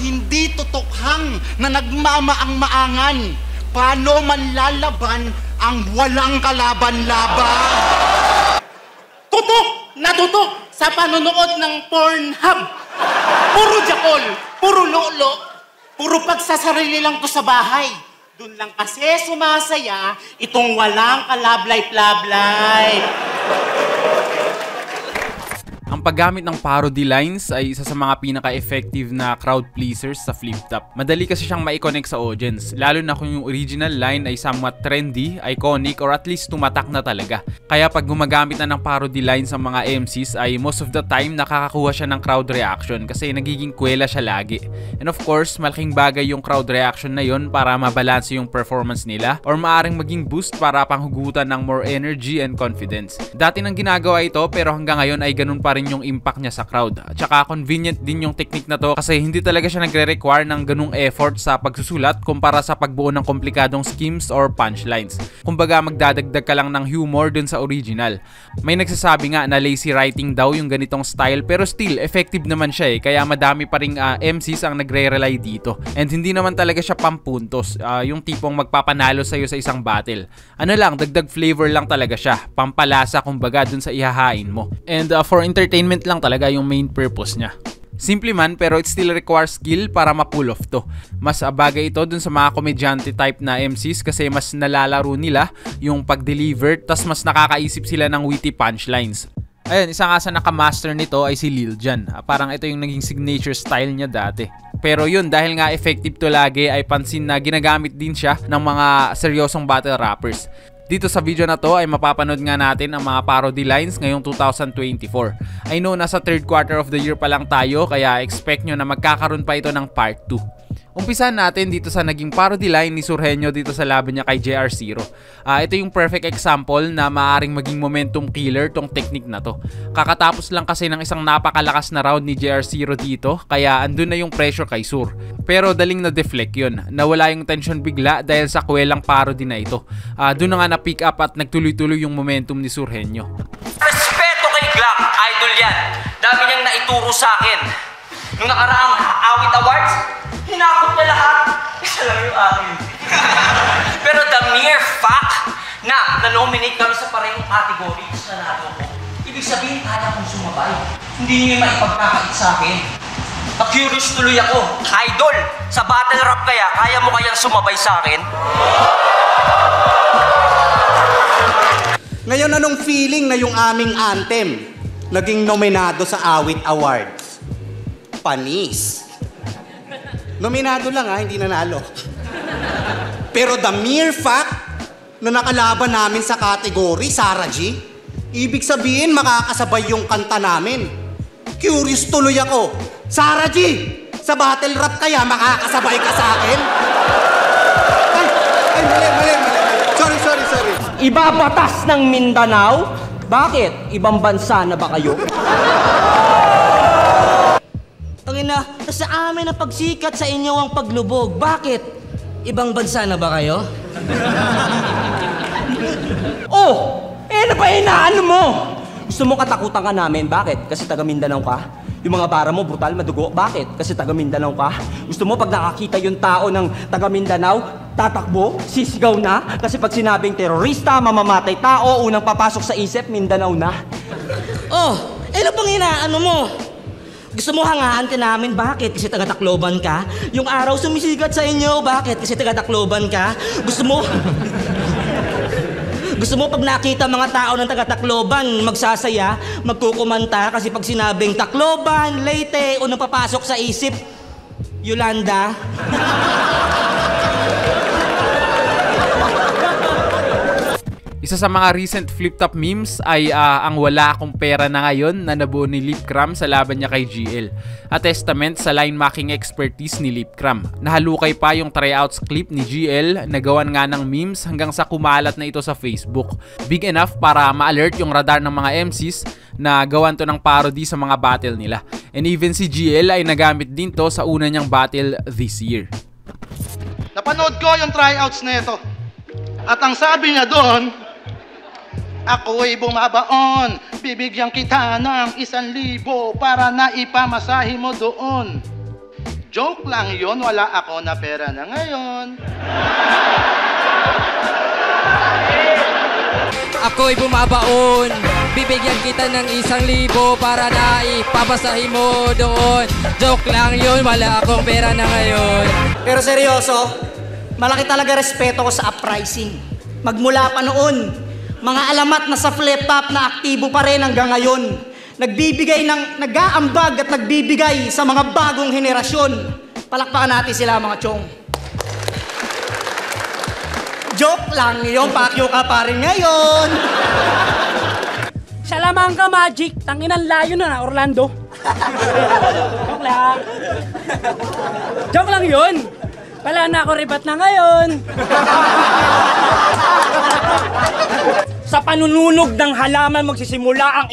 hindi tutukhang na nagmamaang-maangan. Paano manlalaban ang walang kalaban-laban? Tutok na tutok sa panonood ng Pornhub. Puro jakol, puro lolo, puro pagsasarili lang to sa bahay. Doon lang kasi sumasaya itong walang kalablay-plablay. Ang paggamit ng parody lines ay isa sa mga pinaka-effective na crowd pleasers sa flip-top. Madali kasi siyang mai-connect sa audience, lalo na kung yung original line ay somewhat trendy, iconic, or at least tumatak na talaga. Kaya pag gumagamit na ng parody lines ang mga MCs ay most of the time nakakakuha siya ng crowd reaction kasi nagiging kwela siya lagi. And of course, malaking bagay yung crowd reaction na yon para mabalanse yung performance nila or maaring maging boost para panghugutan ng more energy and confidence. Dati nang ginagawa ito pero hanggang ngayon ay ganun pa rin yung impact niya sa crowd. At saka convenient din yung technique na to kasi hindi talaga siya nagre-require ng ganung effort sa pagsusulat kumpara sa pagbuo ng komplikadong schemes or punchlines. Kumbaga magdadagdag ka lang ng humor dun sa original. May nagsasabi nga na lazy writing daw yung ganitong style pero still effective naman siya kaya madami pa ring MCs ang nagre-rely dito. And hindi naman talaga siya pampuntos, yung tipong magpapanalo sa'yo sa isang battle. Ano lang, dagdag flavor lang talaga siya. Pampalasa kumbaga dun sa ihahain mo. And for entertainment lang talaga yung main purpose niya. Simple man pero it still requires skill para ma-pull off to. Mas bagay ito dun sa mga komedyante type na MCs kasi mas nalalaro nila yung pag-deliver tas mas nakakaisip sila ng witty punchlines. Ayun, isa nga sa nakamaster nito ay si Lil Jon. Parang ito yung naging signature style niya dati. Pero yun, dahil nga effective to lagi ay pansin na ginagamit din siya ng mga seryosong battle rappers. Dito sa video na to ay mapapanood nga natin ang mga parody lines ngayong 2024. I know nasa third quarter of the year pa lang tayo kaya expect nyo na magkakaroon pa ito ng part 2. Umpisahan natin dito sa naging parody line ni Surhenyo dito sa laban niya kay JR0. Ito yung perfect example na maaaring maging momentum killer tong technique na to. Kakatapos lang kasi ng isang napakalakas na round ni JR0 dito kaya andun na yung pressure kay Sur. Pero daling na deflect yun. Nawala yung tension bigla dahil sa kwelang parody na ito. Doon na nga na-pick up at nagtuloy-tuloy yung momentum ni Surhenyo. Respeto kay Glock, idol yan. Dami niyang naituro sa akin. Nung nakaraang Awit Awards, hinakot niya lahat. Isa lang yung akin. Pero the mere fact na na-nominate kami sa parehong categories na nato ko, ibig sabihin kaya kong sumabay. Hindi niyo maipagkakait sa akin. Na-curious tuloy ako. Idol, sa battle rap kaya mo kayang sumabay sa akin? Ngayon anong feeling na yung aming anthem naging nominado sa Awit Awards? Panis. Nominado lang hindi nanalo. Pero the mere fact na nakalaban namin sa category, Sarah G, ibig sabihin makakasabay yung kanta namin. Curious tuloy ako. Sarah G, sa battle rap kaya makakasabay ka sa akin? Mali. Sorry. Iba batas ng Mindanao? Bakit? Ibang bansa na ba kayo? Tangina, sa amin na pagsikat sa inyo ang paglubog. Bakit? Ibang bansa na ba kayo? Ano ba inaano mo? Gusto mo katakutan ka namin? Bakit? Kasi taga Mindanao ka? Yung mga bara mo, brutal, madugo. Bakit? Kasi taga Mindanao ka? Gusto mo pag nakakita yung tao ng taga Mindanao, tatakbo, sisigaw na? Kasi pag sinabing terorista, mamamatay tao, unang papasok sa isip, Mindanao na. Ano pang inaano mo? Gusto mo hangaan ka namin? Bakit? Kasi taga-Tacloban ka? Yung araw sumisigat sa inyo? Bakit? Kasi taga-Tacloban ka? Gusto mo pag nakita mga tao ng taga-Tacloban, magsasaya, magkukumanta kasi pag sinabing Tacloban, Leyte, unang papasok sa isip, Yolanda. Isa sa mga recent flip-top memes ay ang wala akong pera na ngayon na nabuo ni Lipcram sa laban niya kay GL. A testament sa line-macking expertise ni Lipcram. Nahalukay pa yung tryouts clip ni GL na gawan nga ng memes hanggang sa kumalat na ito sa Facebook. Big enough para ma-alert yung radar ng mga MCs na gawan to ng parody sa mga battle nila. And even si GL ay nagamit din to sa una niyang battle this year. Napanood ko yung tryouts na ito. At ang sabi niya doon, ako'y bumabaon, bibigyan kita ng 1,000 para na ipamasahe mo doon. Joke lang yun, wala ako na pera na ngayon. Ako'y bumabaon, bibigyan kita ng 1,000 para na ipapasahin mo doon. Joke lang yun, wala akong pera na ngayon. Pero seryoso, malaki talaga respeto ko sa uprising. Magmula pa noon, mga alamat na sa flip top na aktibo pa rin hanggang ngayon. Nag-aambag at nagbibigay sa mga bagong henerasyon. Palakpakan natin sila mga chong. Joke lang yun, pakyo ka pa rin ngayon. Salamangka Magic, tanginan layo na Orlando. Joke lang. Joke lang yun. Wala na ako ribat na ngayon. Sa panununog ng halaman magsisimula ang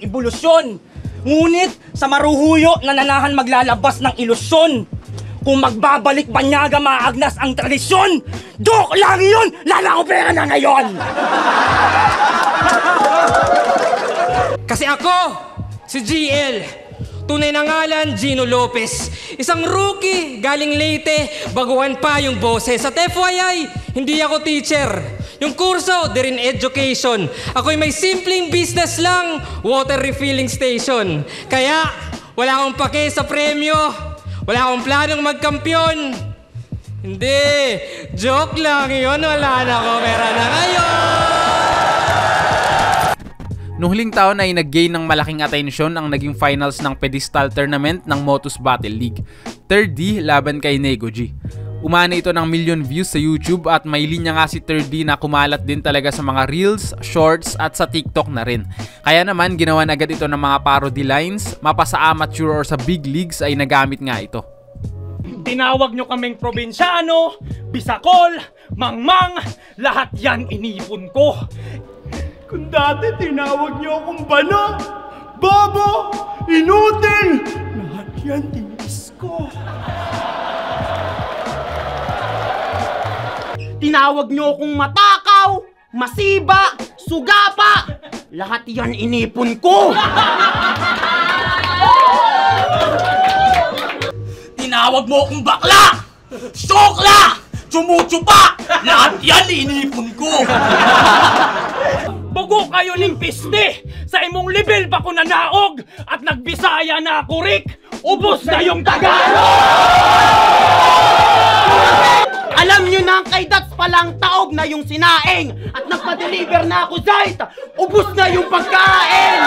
ibolusyon. Ngunit sa maruhuyo na nanahan maglalabas ng ilusyon. Kung magbabalik banyaga maagnas ang tradisyon. Joke lang yun! Lala ko pera na ngayon! Kasi ako, si GL, tunay na ngalan, Gino Lopez. Isang rookie, galing Leyte, baguhan pa yung boses. At FYI, hindi ako teacher. Yung kurso, Derin Education. Ako'y may simpleng business lang, water refilling station. Kaya, wala akong pake sa premyo. Wala akong planong magkampiyon. Hindi, joke lang yun. Wala na ako pera na ngayon. Noong huling taon ay nag-gain ng malaking atensyon ang naging finals ng pedestal tournament ng Motus Battle League. 3D laban kay Nego G. Umana ito ng million views sa YouTube at may linya nga si 3D na kumalat din talaga sa mga reels, shorts at sa TikTok na rin. Kaya naman ginawa na agad ito ng mga parody lines, mapa sa amateur or sa big leagues ay nagamit nga ito. Tinawag nyo kaming probinsyano, bisakol, mangmang, lahat yan inipon ko. Kung dati tinawag nyo akong bana, bobo, inutil, lahat yan tinis ko. Tinawag nyo akong matakaw, masiba, sugapa, lahat yan inipon ko. Tinawag mo akong bakla, sokla, tsumutsupa, lahat yan inipon ko. Bugo kayo ng piste, sa imong level ba ko nanaog at nagbisaya na ako Rick, ubos na yung Tagalog! Alam nyo na kay Dats palang taog na yung sinaing at nagpa-deliver na ako Zait, ubos na yung pagkain!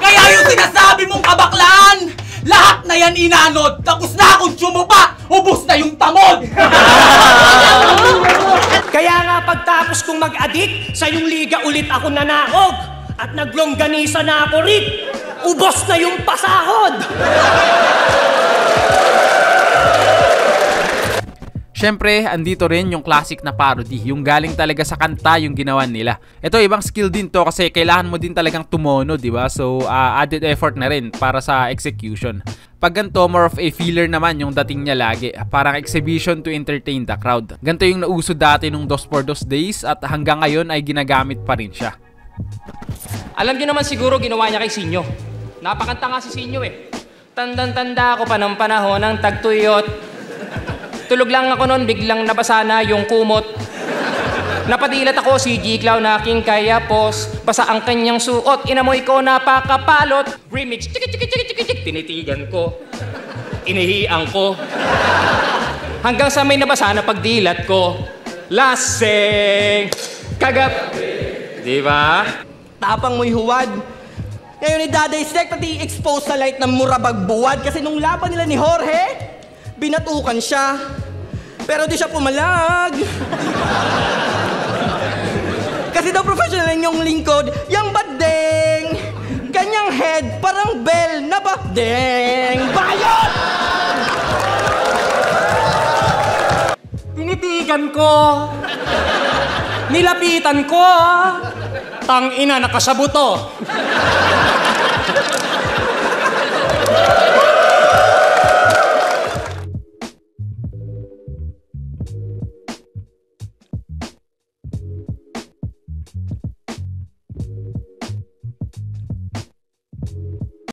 Kaya yung sinasabi mong kabaklaan, lahat na yan inanod, tapos na akong tsumupa, ubos na yung tamod! Kaya nga pagtapos kong mag-adik, sa yung liga ulit ako nanaog at naglongganisa na ako Rick, ubos na yung pasahod! Syempre, andito rin yung classic na parody, yung galing talaga sa kanta yung ginawa nila. Ito, ibang skill din to kasi kailangan mo din talagang tumono, di ba? So, added effort na rin para sa execution. Pag ganito, more of a filler naman yung dating niya lagi. Parang exhibition to entertain the crowd. Ganito yung nauso dati nung 2x2 days at hanggang ngayon ay ginagamit pa rin siya. Alam niyo naman siguro ginawa niya kay Sinyo. Napakanta nga si Sinyo eh. Tandang-tanda ako pa ng panahon ng tagtuyot. Tulog lang ako noon, biglang nabasa na yung kumot. Napadilat ako si G-Clown na aking kayapos. Basa ang kanyang suot, inamoy ko napakapalot. Remix, chik-chik-chik-chik-chik, tinitigan ko. Inihiang ko. Hanggang sa may nabasa na pagdilat ko. Laseng, kagap. Diba? Tapang mo'y huwad. Ngayon ni Daday Sek, pati expose sa light ng murabag buwad. Kasi nung laban nila ni Jorge, binatukan siya. Pero di siya pumalag. Kasi daw professional yung lingkod, yung badeng. Kanyang head, parang bell na badeng. Bayot! Tinitigan ko. Nilapitan ko. Tangina, nakasabuto.